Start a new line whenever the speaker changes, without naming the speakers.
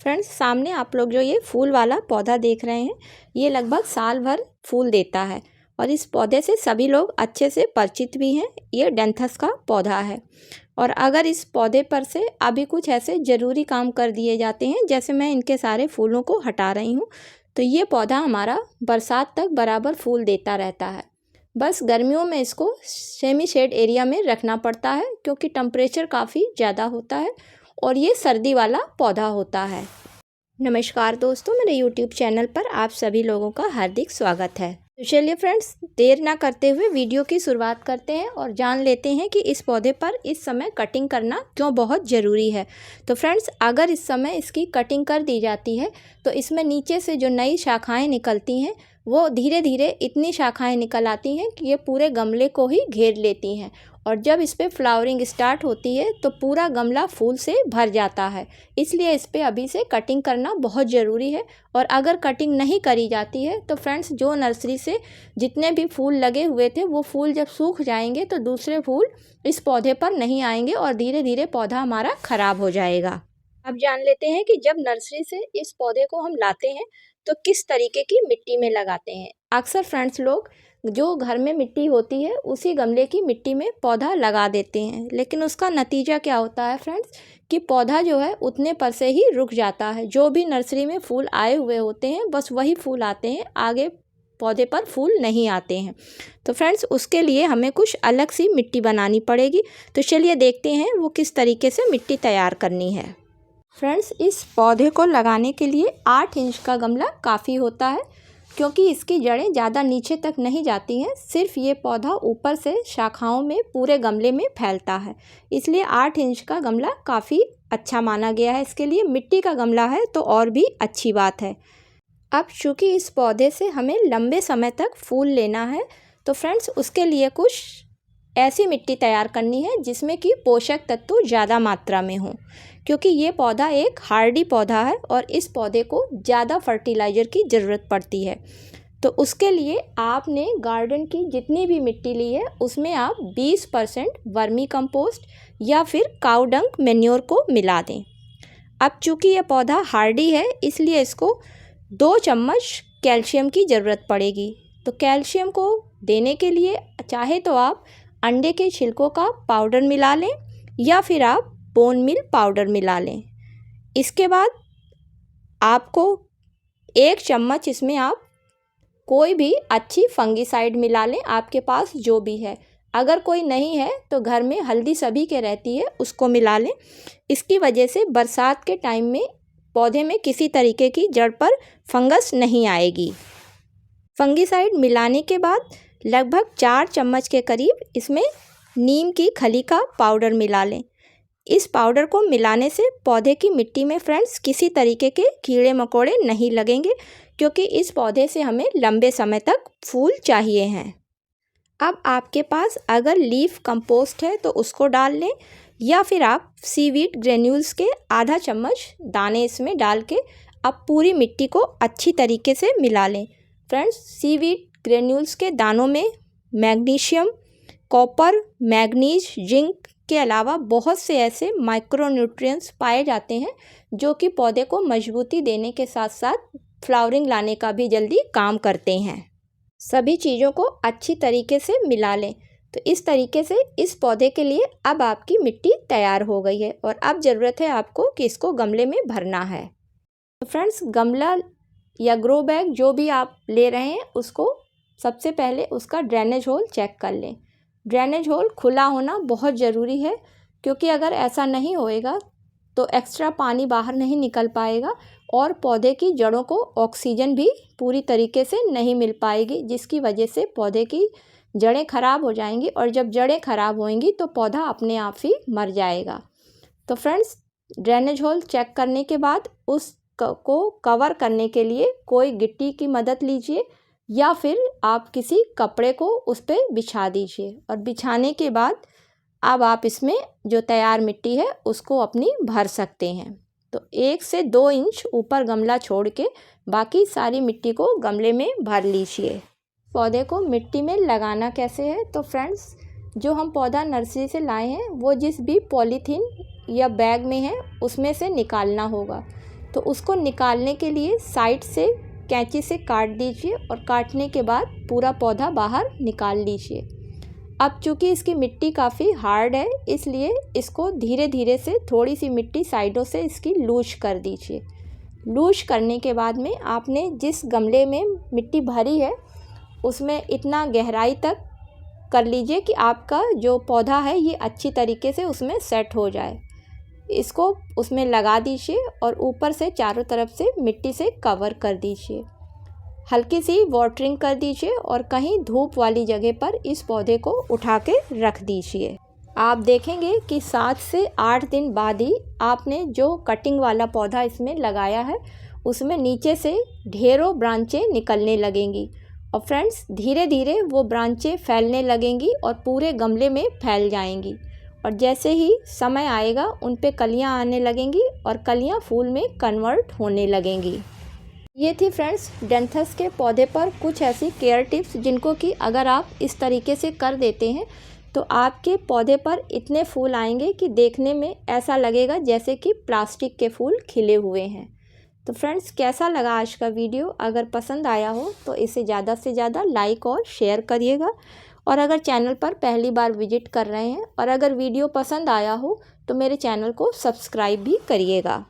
Friends, सामने आप लोग जो ये फूल वाला पौधा देख रहे हैं, ये लगभग साल भर फूल देता है और इस पौधे से सभी लोग अच्छे से परिचित भी हैं। ये डेंथस का पौधा है और अगर इस पौधे पर से अभी कुछ ऐसे ज़रूरी काम कर दिए जाते हैं, जैसे मैं इनके सारे फूलों को हटा रही हूँ, तो ये पौधा हमारा बरसात तक बराबर फूल देता रहता है। बस गर्मियों में इसको सेमी शेड एरिया में रखना पड़ता है क्योंकि टेम्परेचर काफ़ी ज़्यादा होता है और ये सर्दी वाला पौधा होता है। नमस्कार दोस्तों, मेरे YouTube चैनल पर आप सभी लोगों का हार्दिक स्वागत है। तो चलिए फ्रेंड्स, देर ना करते हुए वीडियो की शुरुआत करते हैं और जान लेते हैं कि इस पौधे पर इस समय कटिंग करना क्यों बहुत ज़रूरी है। तो फ्रेंड्स, अगर इस समय इसकी कटिंग कर दी जाती है तो इसमें नीचे से जो नई शाखाएँ निकलती हैं वो धीरे धीरे इतनी शाखाएँ निकल आती हैं कि ये पूरे गमले को ही घेर लेती हैं और जब इस पर फ्लावरिंग स्टार्ट होती है तो पूरा गमला फूल से भर जाता है। इसलिए इस पर अभी से कटिंग करना बहुत ज़रूरी है और अगर कटिंग नहीं करी जाती है तो फ्रेंड्स, जो नर्सरी से जितने भी फूल लगे हुए थे वो फूल जब सूख जाएंगे तो दूसरे फूल इस पौधे पर नहीं आएंगे और धीरे धीरे पौधा हमारा ख़राब हो जाएगा। अब जान लेते हैं कि जब नर्सरी से इस पौधे को हम लाते हैं तो किस तरीके की मिट्टी में लगाते हैं। अक्सर फ्रेंड्स, लोग जो घर में मिट्टी होती है उसी गमले की मिट्टी में पौधा लगा देते हैं, लेकिन उसका नतीजा क्या होता है फ्रेंड्स कि पौधा जो है उतने पर से ही रुक जाता है। जो भी नर्सरी में फूल आए हुए होते हैं बस वही फूल आते हैं, आगे पौधे पर फूल नहीं आते हैं। तो फ्रेंड्स, उसके लिए हमें कुछ अलग सी मिट्टी बनानी पड़ेगी। तो चलिए देखते हैं वो किस तरीके से मिट्टी तैयार करनी है। फ्रेंड्स, इस पौधे को लगाने के लिए 8 इंच का गमला काफ़ी होता है क्योंकि इसकी जड़ें ज़्यादा नीचे तक नहीं जाती हैं, सिर्फ ये पौधा ऊपर से शाखाओं में पूरे गमले में फैलता है। इसलिए 8 इंच का गमला काफ़ी अच्छा माना गया है इसके लिए। मिट्टी का गमला है तो और भी अच्छी बात है। अब चूँकि इस पौधे से हमें लंबे समय तक फूल लेना है तो फ्रेंड्स, उसके लिए कुछ ऐसी मिट्टी तैयार करनी है जिसमें कि पोषक तत्व ज़्यादा मात्रा में हों, क्योंकि ये पौधा एक हार्डी पौधा है और इस पौधे को ज़्यादा फर्टिलाइज़र की ज़रूरत पड़ती है। तो उसके लिए आपने गार्डन की जितनी भी मिट्टी ली है उसमें आप 20% वर्मी कंपोस्ट या फिर काऊ डंग मैन्योर को मिला दें। अब चूँकि ये पौधा हार्डी है इसलिए इसको 2 चम्मच कैल्शियम की ज़रूरत पड़ेगी। तो कैल्शियम को देने के लिए चाहे तो आप अंडे के छिलकों का पाउडर मिला लें या फिर आप बोन मील पाउडर मिला लें। इसके बाद आपको 1 चम्मच इसमें आप कोई भी अच्छी फंगीसाइड मिला लें, आपके पास जो भी है। अगर कोई नहीं है तो घर में हल्दी सभी के रहती है, उसको मिला लें। इसकी वजह से बरसात के टाइम में पौधे में किसी तरीके की जड़ पर फंगस नहीं आएगी। फंगीसाइड मिलाने के बाद लगभग 4 चम्मच के करीब इसमें नीम की खली का पाउडर मिला लें। इस पाउडर को मिलाने से पौधे की मिट्टी में फ्रेंड्स किसी तरीके के कीड़े मकोड़े नहीं लगेंगे, क्योंकि इस पौधे से हमें लंबे समय तक फूल चाहिए हैं। अब आपके पास अगर लीफ कंपोस्ट है तो उसको डाल लें या फिर आप सीवीड ग्रेन्यूल्स के आधा चम्मच दाने इसमें डाल के अब पूरी मिट्टी को अच्छी तरीके से मिला लें। फ्रेंड्स, सीवीड ग्रेन्यूल्स के दानों में मैग्नीशियम, कॉपर, मैग्नीज, जिंक के अलावा बहुत से ऐसे माइक्रोन्यूट्रिएंट्स पाए जाते हैं जो कि पौधे को मजबूती देने के साथ साथ फ्लावरिंग लाने का भी जल्दी काम करते हैं। सभी चीज़ों को अच्छी तरीके से मिला लें। तो इस तरीके से इस पौधे के लिए अब आपकी मिट्टी तैयार हो गई है और अब ज़रूरत है आपको कि इसको गमले में भरना है। तो फ्रेंड्स, गमला या ग्रो बैग जो भी आप ले रहे हैं उसको सबसे पहले उसका ड्रेनेज होल चेक कर लें। ड्रेनेज होल खुला होना बहुत ज़रूरी है, क्योंकि अगर ऐसा नहीं होएगा तो एक्स्ट्रा पानी बाहर नहीं निकल पाएगा और पौधे की जड़ों को ऑक्सीजन भी पूरी तरीके से नहीं मिल पाएगी, जिसकी वजह से पौधे की जड़ें ख़राब हो जाएंगी और जब जड़ें ख़राब होएंगी तो पौधा अपने आप ही मर जाएगा। तो फ्रेंड्स, ड्रेनेज होल चेक करने के बाद उस को कवर करने के लिए कोई गिट्टी की मदद लीजिए या फिर आप किसी कपड़े को उस पर बिछा दीजिए और बिछाने के बाद अब आप इसमें जो तैयार मिट्टी है उसको अपनी भर सकते हैं। तो 1 से 2 इंच ऊपर गमला छोड़ के बाकी सारी मिट्टी को गमले में भर लीजिए। पौधे को मिट्टी में लगाना कैसे है, तो फ्रेंड्स, जो हम पौधा नर्सरी से लाए हैं वो जिस भी पॉलीथीन या बैग में है उसमें से निकालना होगा। तो उसको निकालने के लिए साइड से कैंची से काट दीजिए और काटने के बाद पूरा पौधा बाहर निकाल लीजिए। अब चूँकि इसकी मिट्टी काफ़ी हार्ड है, इसलिए इसको धीरे धीरे से थोड़ी सी मिट्टी साइडों से इसकी लूज कर दीजिए। लूज करने के बाद में आपने जिस गमले में मिट्टी भरी है उसमें इतना गहराई तक कर लीजिए कि आपका जो पौधा है ये अच्छी तरीके से उसमें सेट हो जाए। इसको उसमें लगा दीजिए और ऊपर से चारों तरफ से मिट्टी से कवर कर दीजिए। हल्की सी वाटरिंग कर दीजिए और कहीं धूप वाली जगह पर इस पौधे को उठा के रख दीजिए। आप देखेंगे कि 7 से 8 दिन बाद ही आपने जो कटिंग वाला पौधा इसमें लगाया है उसमें नीचे से ढेरों ब्रांचें निकलने लगेंगी और फ्रेंड्स धीरे धीरे वो ब्रांचें फैलने लगेंगी और पूरे गमले में फैल जाएंगी और जैसे ही समय आएगा उन पे कलियां आने लगेंगी और कलियां फूल में कन्वर्ट होने लगेंगी। ये थी फ्रेंड्स डेंथस के पौधे पर कुछ ऐसी केयर टिप्स जिनको कि अगर आप इस तरीके से कर देते हैं तो आपके पौधे पर इतने फूल आएंगे कि देखने में ऐसा लगेगा जैसे कि प्लास्टिक के फूल खिले हुए हैं। तो फ्रेंड्स कैसा लगा आज का वीडियो? अगर पसंद आया हो तो इसे ज़्यादा से ज़्यादा लाइक और शेयर करिएगा और अगर चैनल पर पहली बार विजिट कर रहे हैं और अगर वीडियो पसंद आया हो तो मेरे चैनल को सब्सक्राइब भी करिएगा।